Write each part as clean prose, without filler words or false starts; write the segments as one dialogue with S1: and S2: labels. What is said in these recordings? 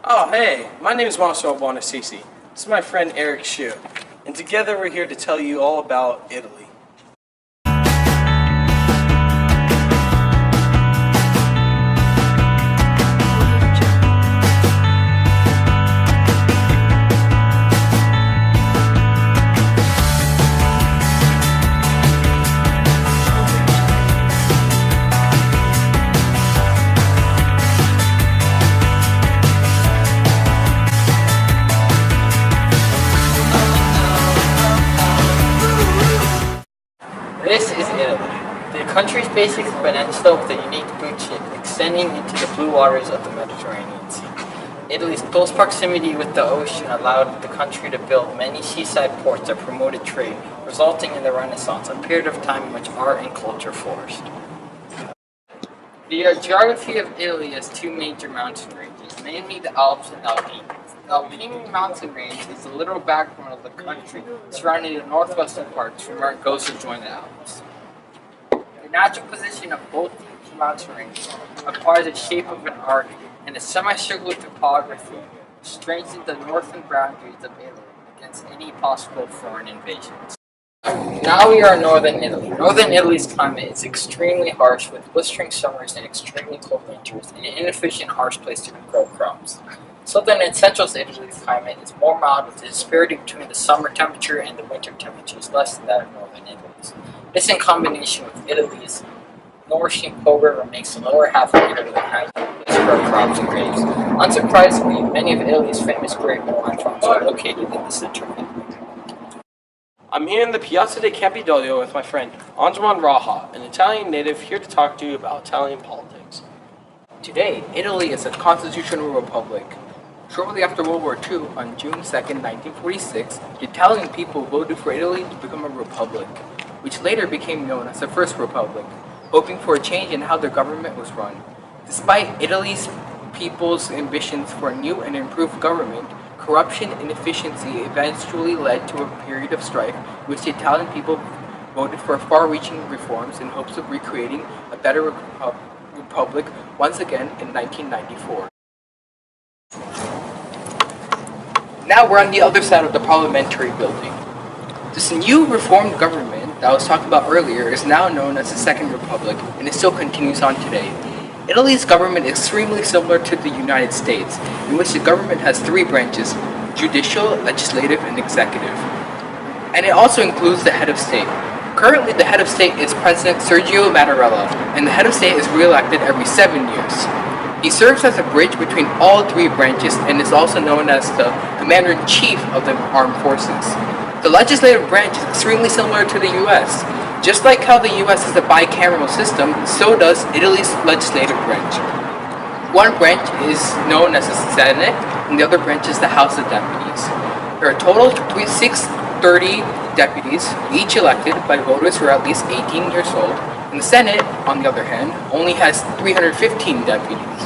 S1: Oh, hey, my name is Massimo. This is my friend Eric Shu, and together we're here to tell you all about Italy.
S2: This is Italy. The country's basic peninsula with a unique beach extending into the blue waters of the Mediterranean Sea. Italy's close proximity with the ocean allowed the country to build many seaside ports that promoted trade, resulting in the Renaissance, a period of time in which art and culture flourished. The geography of Italy has two major mountain ranges, namely the Alps and Alpine. The Alpine mountain range is the literal backbone of the country, surrounding the northwestern parts from where it goes to join the Alps. The natural position of both these mountain ranges acquires the shape of an arc, and a semicircular topography strengthens the northern boundaries of Italy against any possible foreign invasions. Now we are in northern Italy. Northern Italy's climate is extremely harsh with blistering summers and extremely cold winters, and an inefficient, harsh place to grow crops. Southern and central Italy's climate is more mild with a disparity between the summer temperature and the winter temperature is less than that of northern Italy's. This in combination with Italy's nourishing cold river makes the lower half of Italy the highest place to grow crops and grapes. Unsurprisingly, many of Italy's famous grape and wine farms are located in the center of Italy.
S1: I'm here in the Piazza del Campidoglio with my friend Anjuman Raha, an Italian native here to talk to you about Italian politics.
S3: Today, Italy is a constitutional republic. Shortly after World War II, on June 2, 1946, the Italian people voted for Italy to become a republic, which later became known as the First Republic, hoping for a change in how their government was run. Despite Italy's people's ambitions for a new and improved government, corruption and inefficiency eventually led to a period of strife in which the Italian people voted for far-reaching reforms in hopes of recreating a better republic once again in 1994. Now we're on the other side of the parliamentary building. This new reformed government that I was talking about earlier is now known as the Second Republic, and it still continues on today. Italy's government is extremely similar to the United States, in which the government has three branches: judicial, legislative, and executive. And it also includes the head of state. Currently, the head of state is President Sergio Mattarella, and the head of state is re-elected every 7 years. He serves as a bridge between all three branches and is also known as the Commander-in-Chief of the Armed Forces. The legislative branch is extremely similar to the US. Just like how the US has a bicameral system, so does Italy's legislative branch. One branch is known as the Senate, and the other branch is the House of Deputies. There are a total of 630 deputies, each elected by voters who are at least 18 years old, and the Senate, on the other hand, only has 315 deputies.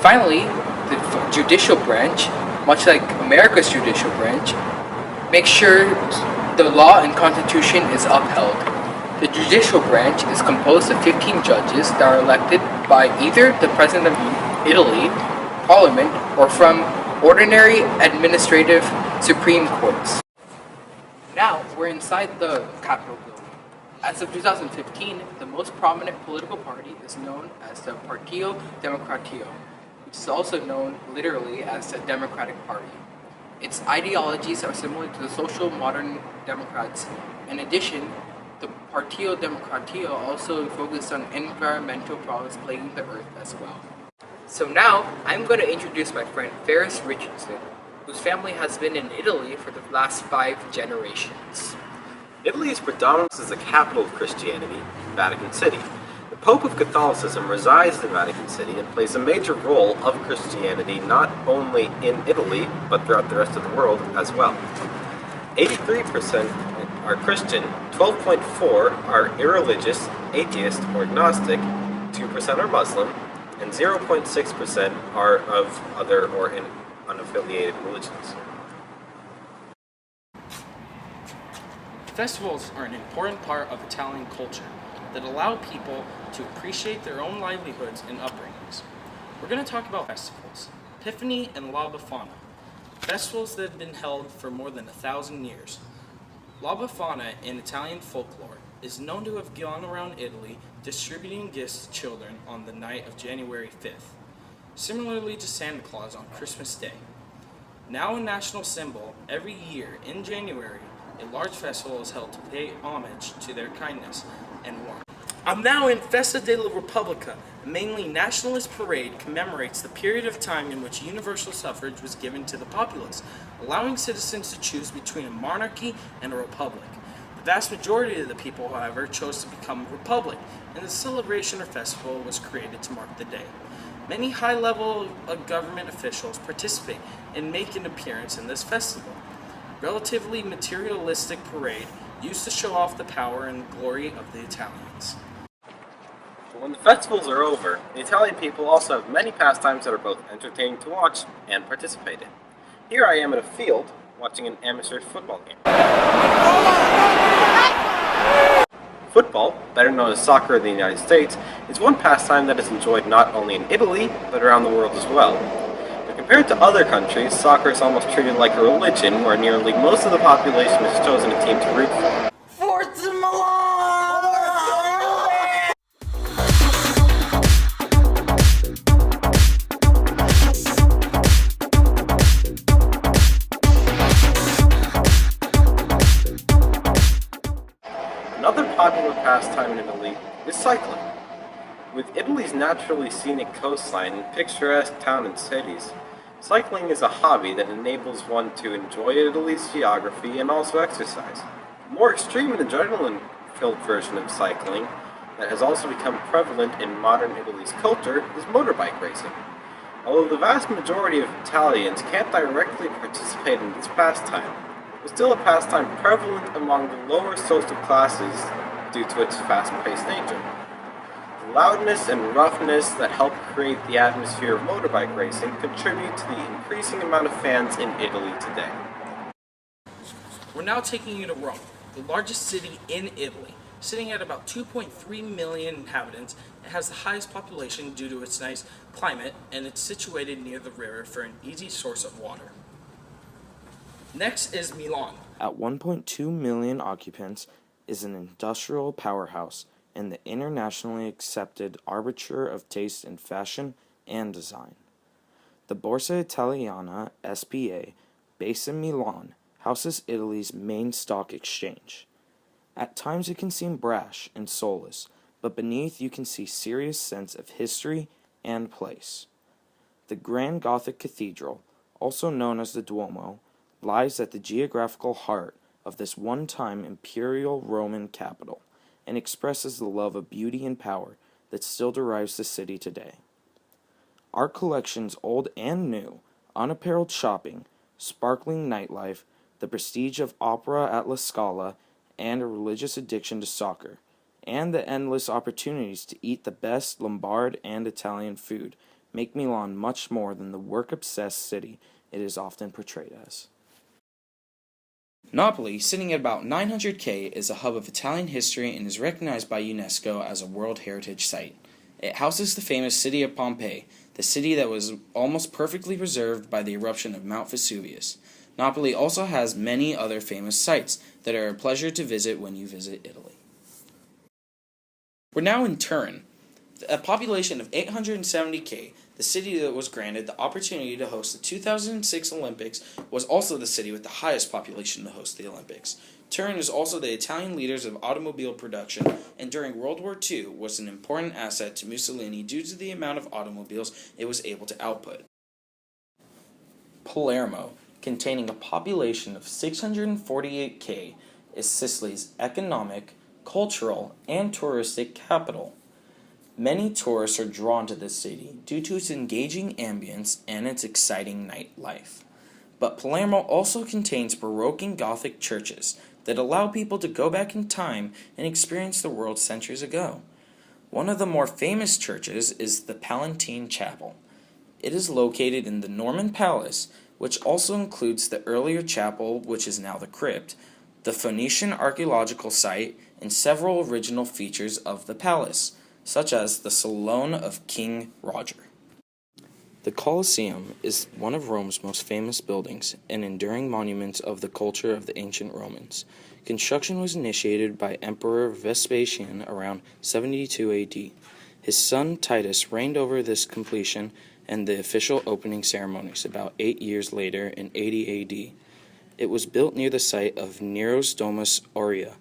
S3: Finally, the judicial branch, much like America's judicial branch, makes sure the law and constitution is upheld. The judicial branch is composed of 15 judges that are elected by either the President of Italy, Parliament, or from ordinary administrative Supreme Courts. Now, we're inside the Capitol building. As of 2015, the most prominent political party is known as the Partito Democratico, which is also known literally as the Democratic Party. Its ideologies are similar to the social modern Democrats. In addition, the Partito Democratico also focuses on environmental problems plaguing the earth as well. So now, I'm going to introduce my friend Farris, whose family has been in Italy for the last 5 generations.
S4: Italy's predominance as the capital of Christianity, Vatican City. The Pope of Catholicism resides in Vatican City and plays a major role of Christianity not only in Italy, but throughout the rest of the world as well. 83% are Christian, 12.4% are irreligious, atheist, or agnostic, 2% are Muslim, and 0.6% are of other or unaffiliated religions.
S5: Festivals are an important part of Italian culture that allow people to appreciate their own livelihoods and upbringings. We're going to talk about festivals. Epiphany and La Befana, festivals that have been held for more than 1,000 years. La Befana in Italian folklore is known to have gone around Italy distributing gifts to children on the night of January 5th, similarly to Santa Claus on Christmas Day. Now a national symbol, every year in January, a large festival is held to pay homage to their kindness and warmth. I'm now in Festa della Repubblica, a mainly nationalist parade commemorates the period of time in which universal suffrage was given to the populace, allowing citizens to choose between a monarchy and a republic. The vast majority of the people, however, chose to become a republic, and the celebration or festival was created to mark the day. Many high-level government officials participate and make an appearance in this festival. Relatively materialistic parade used to show off the power and glory of the Italians.
S4: When the festivals are over, the Italian people also have many pastimes that are both entertaining to watch and participate in. Here I am at a field watching an amateur football game. Football, better known as soccer in the United States, is one pastime that is enjoyed not only in Italy, but around the world as well. But compared to other countries, soccer is almost treated like a religion where nearly most of the population has chosen a team to root for.
S5: Forza Milan!
S4: Another popular pastime in Italy is cycling. With Italy's naturally scenic coastline and picturesque towns and cities, cycling is a hobby that enables one to enjoy Italy's geography and also exercise. A more extreme and adrenaline-filled version of cycling that has also become prevalent in modern Italy's culture is motorbike racing. Although the vast majority of Italians can't directly participate in this pastime, it's still a pastime prevalent among the lower social classes due to its fast-paced nature. The loudness and roughness that help create the atmosphere of motorbike racing contribute to the increasing amount of fans in Italy today.
S5: We're now taking you to Rome, the largest city in Italy. Sitting at about 2.3 million inhabitants, it has the highest population due to its nice climate, and it's situated near the river for an easy source of water. Next is Milan.
S6: At 1.2 million occupants, is an industrial powerhouse and the internationally accepted arbiter of taste in fashion and design. The Borsa Italiana SPA, based in Milan, houses Italy's main stock exchange. At times it can seem brash and soulless, but beneath you can see serious sense of history and place. The Grand Gothic Cathedral, also known as the Duomo, lies at the geographical heart of this one-time imperial Roman capital and expresses the love of beauty and power that still derives the city today. Art collections old and new, unapparelled shopping, sparkling nightlife, the prestige of opera at La Scala, and a religious addiction to soccer, and the endless opportunities to eat the best Lombard and Italian food make Milan much more than the work-obsessed city it is often portrayed as.
S5: Napoli, sitting at about 900k, is a hub of Italian history and is recognized by UNESCO as a World Heritage Site. It houses the famous city of Pompeii, the city that was almost perfectly preserved by the eruption of Mount Vesuvius. Napoli also has many other famous sites that are a pleasure to visit when you visit Italy. We're now in Turin. A population of 870k, the city that was granted the opportunity to host the 2006 Olympics was also the city with the highest population to host the Olympics. Turin is also the Italian leaders of automobile production, and during World War II was an important asset to Mussolini due to the amount of automobiles it was able to output. Palermo, containing a population of 648k, is Sicily's economic, cultural, and touristic capital. Many tourists are drawn to this city due to its engaging ambience and its exciting nightlife. But Palermo also contains Baroque and Gothic churches that allow people to go back in time and experience the world centuries ago. One of the more famous churches is the Palatine Chapel. It is located in the Norman Palace, which also includes the earlier chapel, which is now the crypt, the Phoenician archaeological site, and several original features of the palace, such as the Salon of King Roger.
S6: The Colosseum is one of Rome's most famous buildings, an enduring monument of the culture of the ancient Romans. Construction was initiated by Emperor Vespasian around 72 AD. His son Titus reigned over this completion and the official opening ceremonies about 8 years later in 80 AD. It was built near the site of Nero's Domus Aurea,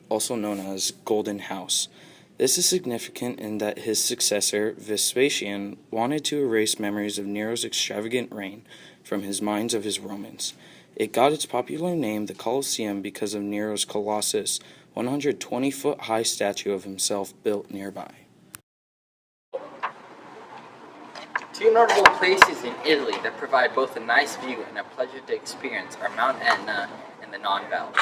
S6: also known as Golden House. This is significant in that his successor, Vespasian, wanted to erase memories of Nero's extravagant reign from his minds of his Romans. It got its popular name, the Colosseum, because of Nero's Colossus, 120-foot-high statue of himself built nearby.
S2: Two notable places in Italy that provide both a nice view and a pleasure to experience are Mount Etna and the Non Valley.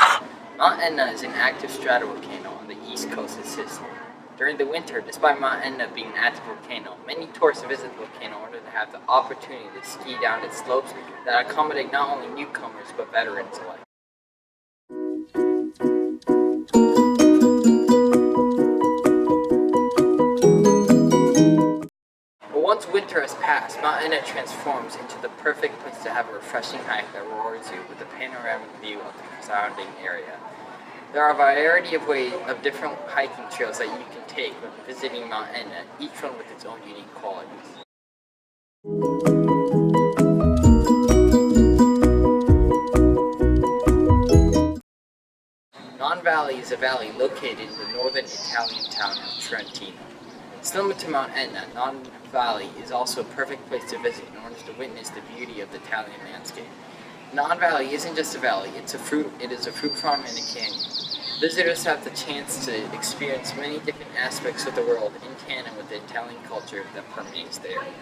S2: Mount Etna is an active stratovolcano on the east coast of Sicily. During the winter, despite Mount Etna being an active volcano, many tourists visit the volcano in order to have the opportunity to ski down its slopes that accommodate not only newcomers but veterans alike. Once winter has passed, Mount Etna transforms into the perfect place to have a refreshing hike that rewards you with a panoramic view of the surrounding area. There are a variety of different hiking trails that you can take when visiting Mount Etna, each one with its own unique qualities. Non Valley is a valley located in the northern Italian town of Trentino. Similar to Mount Etna, Non Valley is also a perfect place to visit in order to witness the beauty of the Italian landscape. Non Valley isn't just a valley, it is a fruit farm and a canyon. Visitors have the chance to experience many different aspects of the world in tandem with the Italian culture that permeates the area.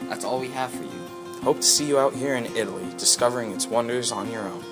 S3: That's all we have for you.
S6: Hope to see you out here in Italy, discovering its wonders on your own.